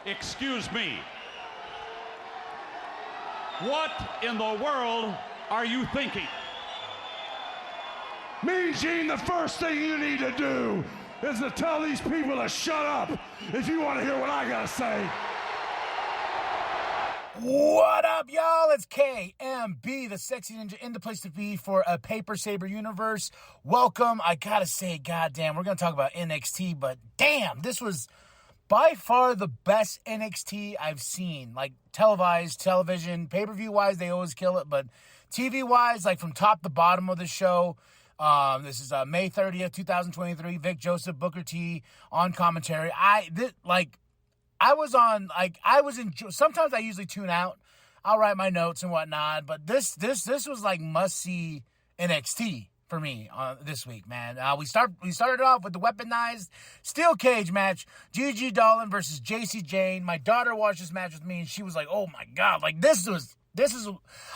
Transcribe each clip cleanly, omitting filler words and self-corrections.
Excuse me. What in the world are you thinking? Mean Gene, the first thing you need to do is to tell these people to shut up if you want to hear what I gotta say. What up, y'all? It's KMB, the sexy ninja, in the place to be for a Paper Saber universe. Welcome. I gotta say, goddamn, we're gonna talk about NXT, but damn, this was by far the best NXT I've seen. Like, televised, television, pay-per-view wise, they always kill it, but TV wise, like from top to bottom of the show. This is May 30th, 2023. Vic Joseph, Booker T on commentary. Sometimes I usually tune out. I'll write my notes and whatnot, but this was like must-see NXT for me this week, man. We started off with the weaponized steel cage match, Gigi Dolan versus JC Jane. My daughter watched this match with me, and she was like, "Oh my god, like this is."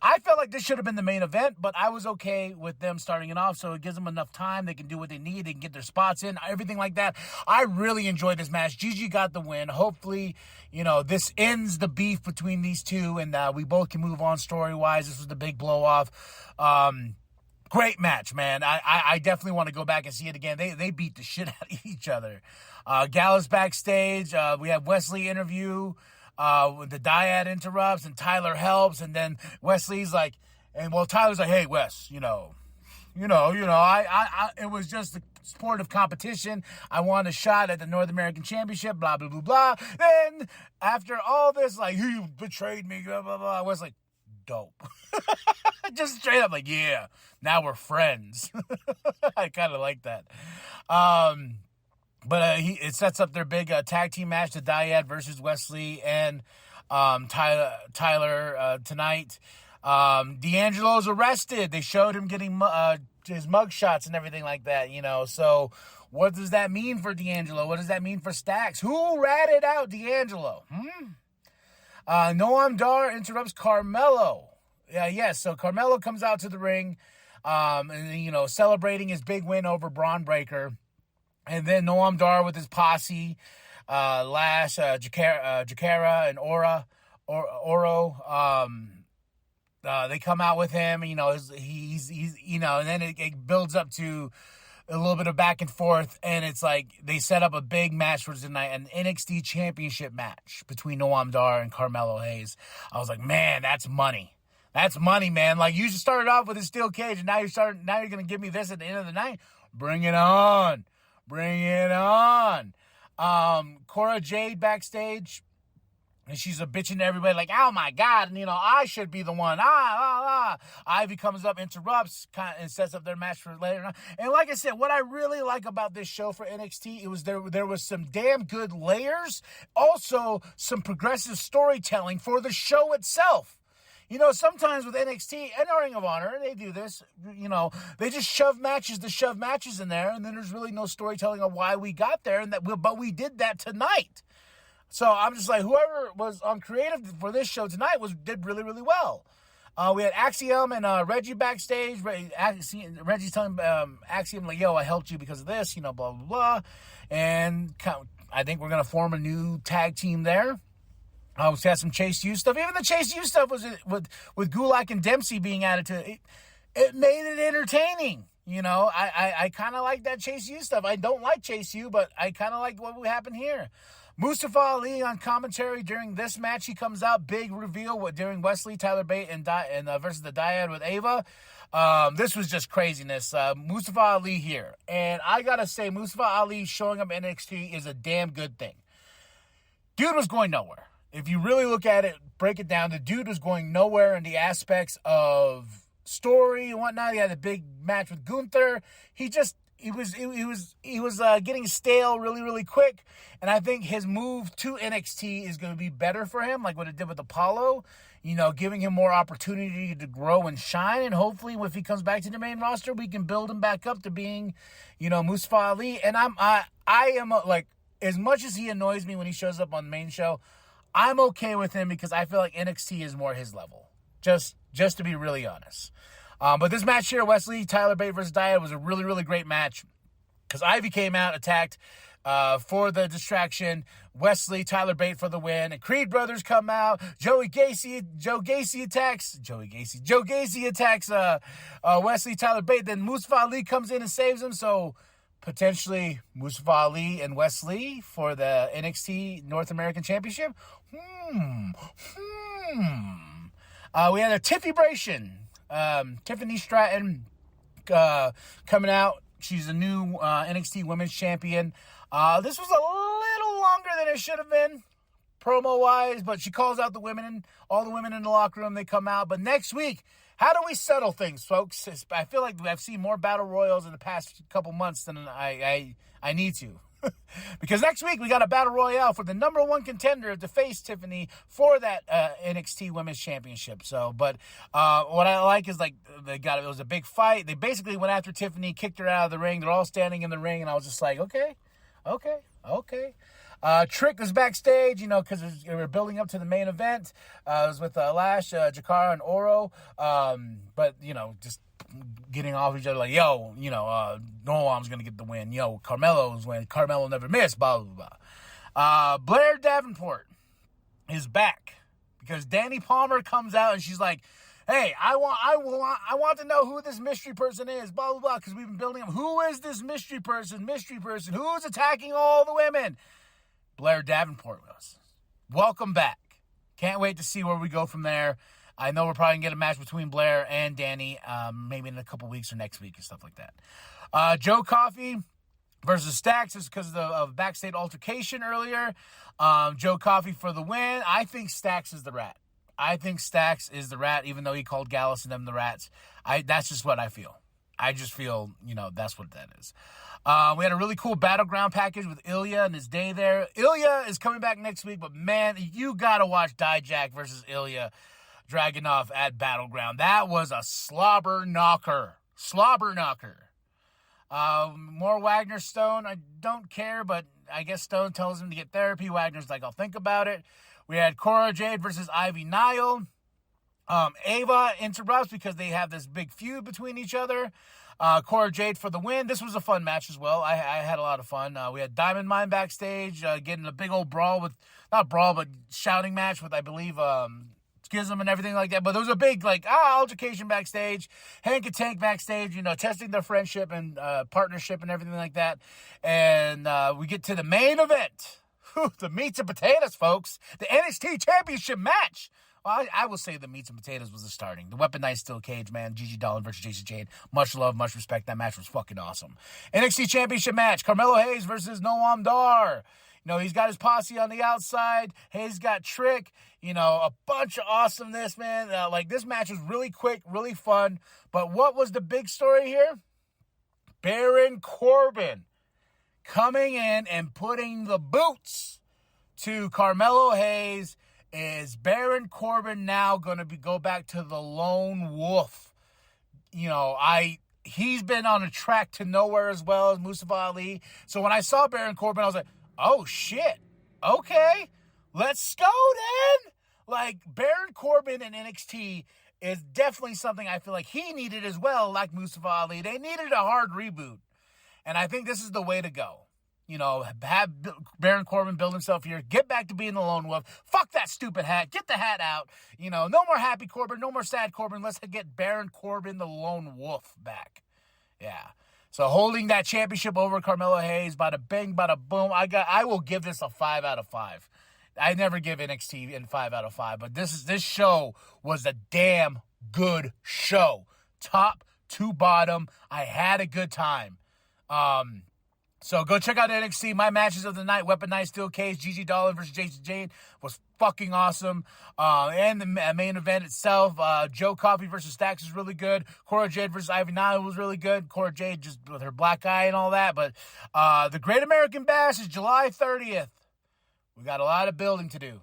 I felt like this should have been the main event, but I was okay with them starting it off, so it gives them enough time. They can do what they need. They can get their spots in, everything like that. I really enjoyed this match. Gigi got the win. Hopefully, this ends the beef between these two, and we both can move on story-wise. This was the big blow-off. Great match, man. I definitely want to go back and see it again. They beat the shit out of each other. Gallus backstage. We have Wesley interview. The dyad interrupts and Tyler helps, and then Wesley's like, Tyler's like, "Hey Wes, it was just a sportive competition. I want a shot at the North American Championship, blah, blah, blah, blah." Then after all this, like, "You betrayed me, blah, blah, blah," Wes like, "Dope." Just straight up like, "Yeah, now we're friends." I kind of like that. But it sets up their big tag team match, the Dyad versus Wesley and Tyler tonight. D'Angelo's arrested. They showed him getting his mug shots and everything like that, So what does that mean for D'Angelo? What does that mean for Stacks? Who ratted out D'Angelo? Noam Dar interrupts Carmelo. So Carmelo comes out to the ring, celebrating his big win over Braun Breaker. And then Noam Dar with his posse, Lash, Jakara, and Oro. They come out with him. He's and then it builds up to a little bit of back and forth, and it's like they set up a big match for tonight, an NXT Championship match between Noam Dar and Carmelo Hayes. I was like, man, that's money. That's money, man. Like, you just started off with a steel cage, and now you're gonna give me this at the end of the night. Bring it on. Bring it on. Cora Jade backstage, and she's a bitching to everybody like, "Oh my god," and I should be the one. Ivy comes up, interrupts, and sets up their match for later on. And like I said, what I really like about this show for NXT, it was there was some damn good layers, also some progressive storytelling for the show itself. Sometimes with NXT and Ring of Honor, they do this, they just shove matches in there, and then there's really no storytelling of why we got there, but we did that tonight. So I'm just like, whoever was on creative for this show tonight did really, really well. We had Axiom and Reggie backstage. Reggie's telling Axiom, like, "Yo, I helped you because of this, blah, blah, blah." And I think we're going to form a new tag team there. We had some Chase U stuff. Even the Chase U stuff was with Gulak and Dempsey being added to it. It made it entertaining. I kind of like that Chase U stuff. I don't like Chase U, but I kind of like what happened here. Mustafa Ali on commentary during this match. He comes out, big reveal during Wesley, Tyler Bate, and versus the Dyad with Ava. This was just craziness. Mustafa Ali here. And I got to say, Mustafa Ali showing up in NXT is a damn good thing. Dude was going nowhere. If you really look at it, break it down, the dude was going nowhere in the aspects of story and whatnot. He had a big match with Gunther. He was getting stale really, really quick. And I think his move to NXT is going to be better for him, like what it did with Apollo, giving him more opportunity to grow and shine. And hopefully if he comes back to the main roster, we can build him back up to being, Mustafa Ali. And I am like, as much as he annoys me when he shows up on the main show, I'm okay with him because I feel like NXT is more his level. Just to be really honest. But this match here, Wesley, Tyler Bate versus Dyad, was a really, really great match because Ivy came out, attacked for the distraction. Wesley, Tyler Bate for the win. And Creed brothers come out. Joe Gacy attacks Wesley, Tyler Bate. Then Mustafa Ali comes in and saves him. So potentially Mustafa Ali and Wesley for the NXT North American Championship. We had a Tiffany Stratton coming out. She's a new NXT Women's Champion. This was a little longer than it should have been, promo-wise, but she calls out the women, all the women in the locker room. They come out. But next week, how do we settle things, folks? I feel like I've seen more battle royals in the past couple months than I need to. Because next week, we got a battle royale for the number one contender to face Tiffany for that NXT Women's Championship. So, but what I like is, like, it was a big fight. They basically went after Tiffany, kicked her out of the ring. They're all standing in the ring, and I was just like, okay. Trick was backstage, because we were building up to the main event. It was with Lash, Jakara, and Oro. But, just getting off each other like, yo, Noam's going to get the win. Yo, Carmelo's win. Carmelo never missed, blah, blah, blah. Blair Davenport is back because Danny Palmer comes out and she's like, hey, I want to know who this mystery person is, blah, blah, blah, because we've been building up. Who is this mystery person? Who's attacking all the women? Blair Davenport was. Welcome back. Can't wait to see where we go from there. I know we're probably going to get a match between Blair and Danny, maybe in a couple weeks or next week and stuff like that. Joe Coffey versus Stacks is because of backstage altercation earlier. Joe Coffey for the win. I think Stacks is the rat. Even though he called Gallus and them the rats. That's just what I feel. I just feel, that's what that is. We had a really cool Battleground package with Ilya and his day there. Ilya is coming back next week, but man, you got to watch Dijak versus Ilya Dragunov at Battleground. That was a slobber knocker. More Wagner Stone. I don't care, but I guess Stone tells him to get therapy. Wagner's like, I'll think about it. We had Cora Jade versus Ivy Nile. Ava interrupts because they have this big feud between each other. Cora Jade for the win. This was a fun match as well. I had a lot of fun. We had Diamond Mine backstage getting a big old but shouting match with, I believe, Schism and everything like that. But there was a big, altercation backstage. Hank and Tank backstage, testing their friendship and partnership and everything like that. And we get to the main event. The meats and potatoes, folks. The NXT Championship match. Well, I will say the meats and potatoes was the starting. The Weaponized Steel Cage, man. Gigi Dolan versus Jason Jade. Much love, much respect. That match was fucking awesome. NXT Championship match. Carmelo Hayes versus Noam Dar. He's got his posse on the outside. Hayes got Trick. A bunch of awesomeness, man. This match was really quick, really fun. But what was the big story here? Baron Corbin coming in and putting the boots to Carmelo Hayes. Is Baron Corbin now going to go back to the lone wolf? He's been on a track to nowhere as well as Mustafa Ali. So when I saw Baron Corbin, I was like, oh shit, okay, let's go then. Baron Corbin in NXT is definitely something I feel like he needed as well, like Mustafa Ali. They needed a hard reboot. And I think this is the way to go. Have Baron Corbin build himself here. Get back to being the lone wolf. Fuck that stupid hat. Get the hat out. No more happy Corbin. No more sad Corbin. Let's get Baron Corbin, the lone wolf, back. Yeah. So holding that championship over Carmelo Hayes, bada bing, bada boom. I will give this a 5 out of 5. I never give NXT in 5 out of 5, but this show was a damn good show. Top to bottom. I had a good time. So go check out NXT. My matches of the night, Weaponized Steel Cage, Gigi Dolan versus Jason Jade was fucking awesome. And the main event itself, Joe Coffey versus Stacks is really good. Cora Jade versus Ivy Nile was really good. Cora Jade just with her black eye and all that. But the Great American Bash is July 30th. We got a lot of building to do.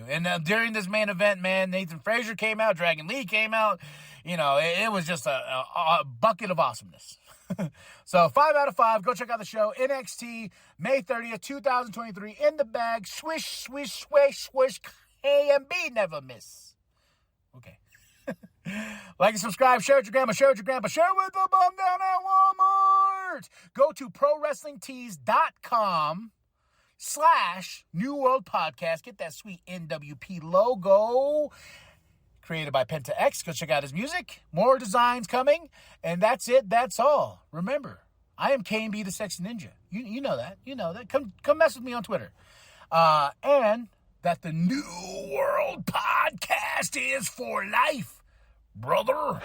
And during this main event, man, Nathan Frazier came out. Dragon Lee came out. It was just a bucket of awesomeness. So 5 out of 5. Go check out the show. NXT, May 30th, 2023. In the bag. Swish, swish, swish, swish. A and B never miss. Okay. Like and subscribe, share with your grandma, share with your grandpa, share with the bum down at Walmart. Go to ProWrestlingTees.com/New World Podcast. Get that sweet NWP logo. Created by Penta X. Go check out his music. More designs coming. And that's it. That's all. Remember, I am K&B the Sexy Ninja. You know that. You know that. Come mess with me on Twitter. And that the New World Podcast is for life, brother.